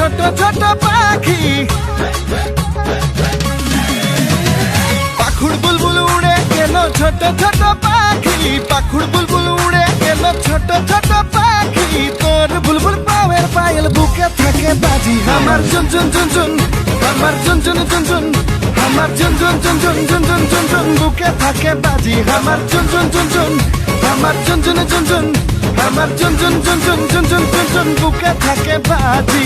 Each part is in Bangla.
ছোট ছোট পাখি পাখুড় বুলবুল উড়ে গেল ছোট ছোট পাখি পাখুড় বুলবুল উড়ে গেল ছোট ছোট পাখি তোর বুলবুল পাওয়ের পায়েল বুকে থাকে বাজি আমার চুন চুন চুন চুন আমার চুন চুন চুন চুন আমার চুন চুন চুন চুন চুন চুন চুন চুন বুকে থাকে বাজি আমার চুন চুন চুন চুন আমার চুন চুন চুন চুন আমার চুন চুন চুন চুন চুন চুন চুন চুন বুকে থাকে বাজি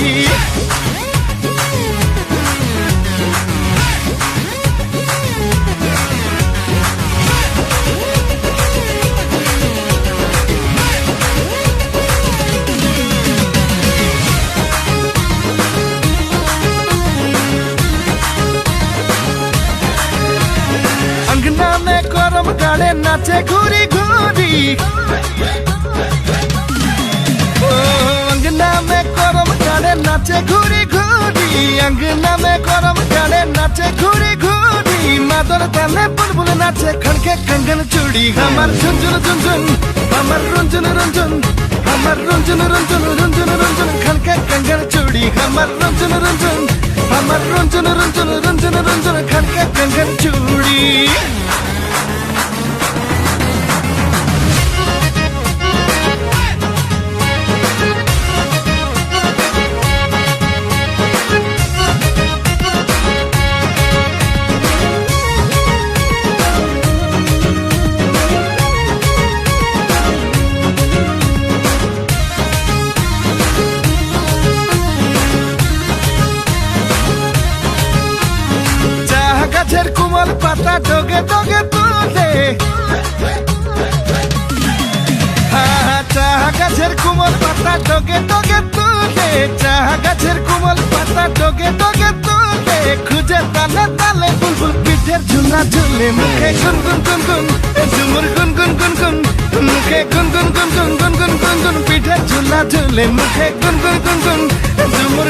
अंगना में करम गाड़े नाचे घूरी घूरी अंगना में करम गाड़े नाचे घूरी घूरी अंगना में करम गाड़े नाचे घूरी घूरी मादर ताने बुलबुल नाचे खड़के कंगन चूड़ी हमार झुनझुन झुनझुन हमार रुंझुन रुंझुन हमार रुंझुन रुंझुन रुंझुन रुंझुन खड़के कंगन चूड़ी हमार रुंझुन रुंझुन हमार रुंझुन रुंझुन रुंझुन रुंझुन खड़के कंगन चूड़ी গাছের কোমল পাতা ডগে ডগে তুলে চাহা গাছের কোমল পাতা ডগে ডগে তুলে চাহা গাছের কোমল পাতা ডগে ডগে তুলে খুঁজে তালে তালে বুলবুল পিঠের ঝুলা ঝুলে মুখে গুন গুন গুন গুন ঝুমুর গুন গুন গুন গুন মুখে গুন গুন গুন গুন গুন গুন গুন গুন পিঠের ঝুলা ঝুলে মুখে গুন গুন গুন গুন ঝুমুর